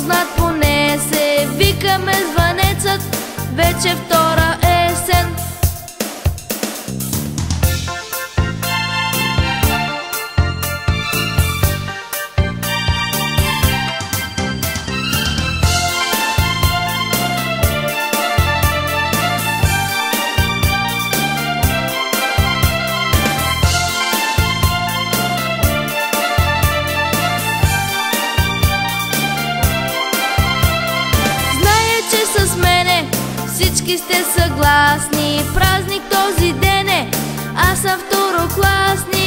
познат понесе, викаме звънецът, вече втора есен. Всички сте съгласни, празник този ден е, аз съм второкласник.